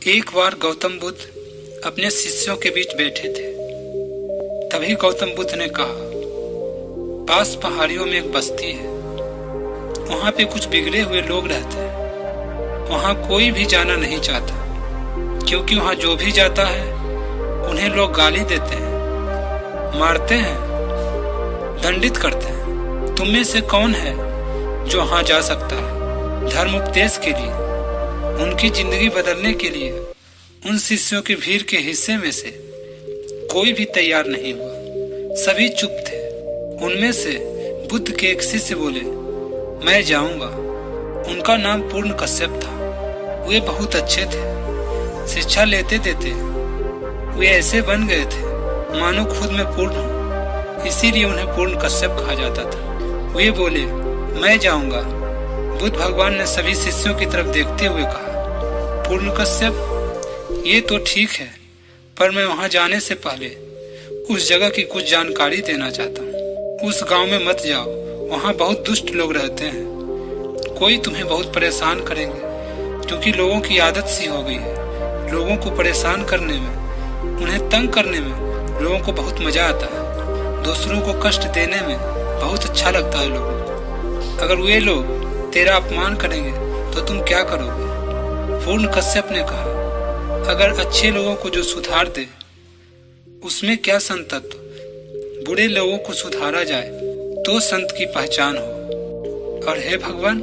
एक बार गौतम बुद्ध अपने शिष्यों के बीच बैठे थे। तभी गौतम बुद्ध ने कहा, पास पहाड़ियों में एक बस्ती है, वहां पे कुछ बिगड़े हुए लोग रहते हैं। वहां कोई भी जाना नहीं चाहता, क्योंकि वहां जो भी जाता है उन्हें लोग गाली देते हैं, मारते हैं, दंडित करते हैं। तुम में से कौन है जो वहां जा सकता है? धर्म उपदेश के लिए, उनकी जिंदगी बदलने के लिए उन शिष्यों की भीड़ के हिस्से में से कोई भी तैयार नहीं हुआ। सभी चुप थे। उनमें से बुद्ध के एक शिष्य बोले, मैं जाऊंगा। उनका नाम पूर्ण कश्यप था। वे बहुत अच्छे थे। शिक्षा लेते देते वे ऐसे बन गए थे मानो खुद में पूर्ण हो, इसीलिए उन्हें पूर्ण कश्यप कहा जाता था। वे बोले, मैं जाऊंगा। बुद्ध भगवान ने सभी शिष्यों की तरफ देखते हुए कहा, पूर्ण कश्यप, ये तो ठीक है, पर मैं वहां जाने से पहले उस जगह की कुछ जानकारी देना चाहता हूँ। उस गांव में मत जाओ, वहां बहुत दुष्ट लोग रहते हैं। कोई तुम्हें बहुत परेशान करेंगे, क्योंकि लोगों की आदत सी हो गई है। लोगों को परेशान करने में, उन्हें तंग करने में लोगों को बहुत मजा आता है। दूसरों को कष्ट देने में बहुत अच्छा लगता है लोगों को। अगर वे लोग तेरा अपमान करेंगे तो तुम क्या करोगे? पूर्ण कश्यप ने कहा, अगर अच्छे लोगों को जो सुधार दे उसमें क्या संत तत्व? बुरे लोगों को सुधारा जाए तो संत की पहचान हो। और हे भगवान,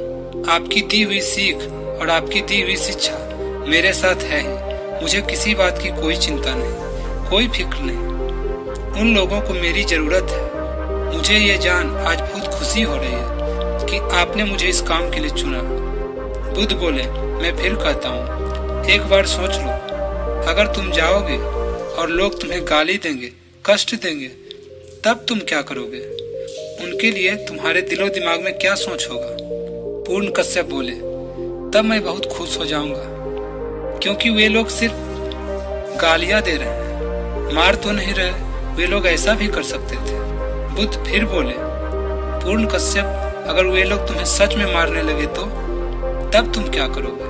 आपकी दी हुई सीख और आपकी दी हुई शिक्षा मेरे साथ है ही। मुझे किसी बात की कोई चिंता नहीं, कोई फिक्र नहीं। उन लोगों को मेरी जरूरत है। मुझे ये जान आज बहुत खुशी हो रही है कि आपने मुझे इस काम के लिए चुना। बुद्ध बोले, मैं फिर कहता हूँ, एक बार सोच लो, अगर तुम जाओगे और लोग तुम्हें गाली देंगे, कष्ट देंगे, तब तुम क्या करोगे? उनके लिए तुम्हारे दिलो दिमाग में क्या सोच होगा? पूर्ण कश्यप बोले, तब मैं बहुत खुश हो जाऊंगा, क्योंकि वे लोग सिर्फ गालियां दे रहे हैं, मार तो नहीं रहे। वे लोग ऐसा भी कर सकते थे। बुद्ध फिर बोले, पूर्ण कश्यप, अगर वे लोग तुम्हें सच में मारने लगे तो तब तुम क्या करोगे?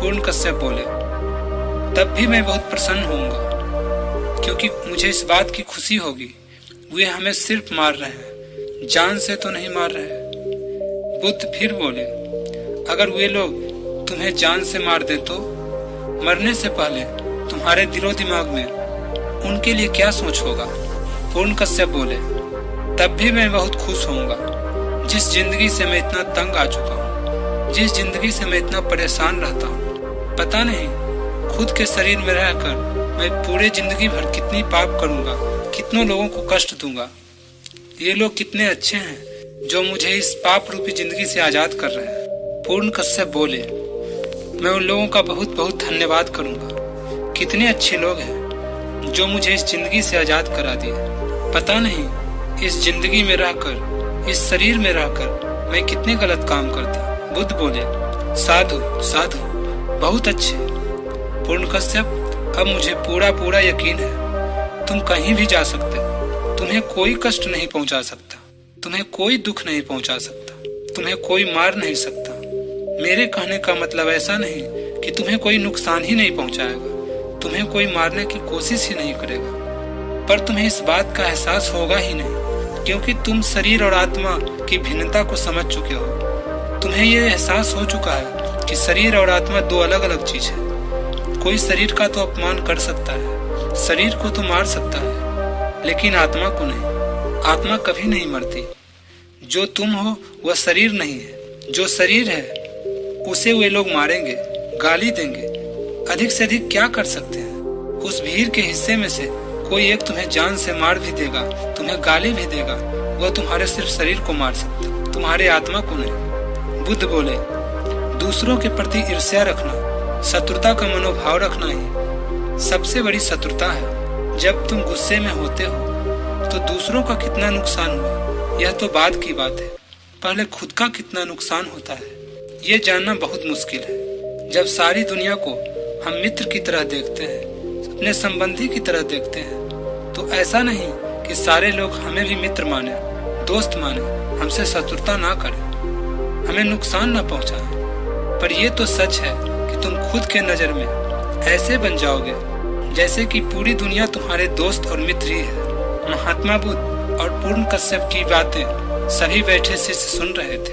पूर्ण कश्यप बोले, तब भी मैं बहुत प्रसन्न होऊंगा, क्योंकि मुझे इस बात की खुशी होगी वे हमें सिर्फ मार रहे हैं, जान से तो नहीं मार रहे। बुद्ध फिर बोले, अगर वे लोग तुम्हें जान से मार दें तो मरने से पहले तुम्हारे दिलो दिमाग में उनके लिए क्या सोच होगा? पूर्ण कश्यप बोले, तब भी मैं बहुत खुश होऊंगा। जिस जिंदगी से मैं इतना तंग आ चुका हूँ, जिस जिंदगी से मैं इतना परेशान रहता हूँ, पता नहीं खुद के शरीर में रहकर मैं पूरे जिंदगी भर कितनी पाप करूंगा, कितनों लोगों को कष्ट दूंगा। ये लोग कितने अच्छे हैं जो मुझे इस पाप रूपी जिंदगी से आजाद कर रहे हैं। पूर्ण कश्यप बोले, मैं उन लोगों का बहुत बहुत धन्यवाद करूंगा। कितने अच्छे लोग हैं जो मुझे इस जिंदगी से आजाद करा दिए। पता नहीं इस जिंदगी में रहकर, इस शरीर में रहकर मैं कितने गलत काम करता। बुद्ध बोले, साधु साधु, बहुत अच्छे। पूर्ण कश्यप, अब मुझे पूरा यकीन है तुम कहीं भी जा सकते हो। तुम्हें कोई कष्ट नहीं पहुंचा सकता, तुम्हें कोई दुख नहीं पहुंचा सकता, तुम्हें कोई मार नहीं सकता। मेरे कहने का मतलब ऐसा नहीं कि तुम्हें कोई नुकसान ही नहीं पहुंचाएगा, तुम्हें कोई मारने की कोशिश ही नहीं करेगा, पर तुम्हें इस बात का एहसास होगा ही नहीं, क्योंकि तुम शरीर और आत्मा की भिन्नता को समझ चुके हो। तुम्हें यह एहसास हो चुका है कि शरीर और आत्मा दो अलग अलग चीज है। कोई शरीर का तो अपमान कर सकता है, शरीर को तो मार सकता है, लेकिन आत्मा को नहीं। आत्मा कभी नहीं मरती। जो तुम हो वह शरीर नहीं है। जो शरीर है उसे वे लोग मारेंगे, गाली देंगे, अधिक से अधिक क्या कर सकते हैं? उस भीड़ के हिस्से में से कोई एक तुम्हें जान से मार भी देगा, तुम्हें गाली भी देगा, वह तुम्हारे सिर्फ शरीर को मार सकता, तुम्हारे आत्मा को नहीं। बुद्ध बोले, दूसरों के प्रति ईर्ष्या रखना, शत्रुता का मनोभाव रखना ही सबसे बड़ी शत्रुता है। जब तुम गुस्से में होते हो तो दूसरों का कितना नुकसान हुआ यह तो बाद की बात है, पहले खुद का कितना नुकसान होता है ये जानना बहुत मुश्किल है। जब सारी दुनिया को हम मित्र की तरह देखते हैं, अपने संबंधी की तरह देखते हैं, तो ऐसा नहीं कि सारे लोग हमें भी मित्र माने, दोस्त माने, हमसे शत्रुता ना करें, हमें नुकसान ना पहुंचाए। पर यह तो सच है कि तुम खुद के नजर में ऐसे बन जाओगे जैसे कि पूरी दुनिया तुम्हारे दोस्त और मित्र ही है। महात्मा बुद्ध और पूर्ण कश्यप की बातें सभी बैठे शिष्य सुन रहे थे।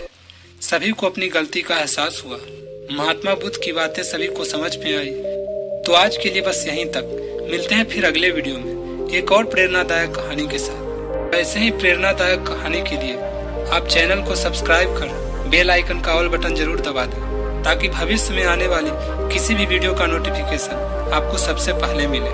सभी को अपनी गलती का एहसास हुआ। महात्मा बुद्ध की बातें सभी को समझ में आई। तो आज के लिए बस यहीं तक। मिलते हैं फिर अगले वीडियो में एक और प्रेरणादायक कहानी के साथ। ऐसे ही प्रेरणादायक कहानी के लिए आप चैनल को सब्सक्राइब कर बेल आइकन का ऑल बटन जरूर दबा दें, ताकि भविष्य में आने वाली किसी भी वीडियो का नोटिफिकेशन आपको सबसे पहले मिले।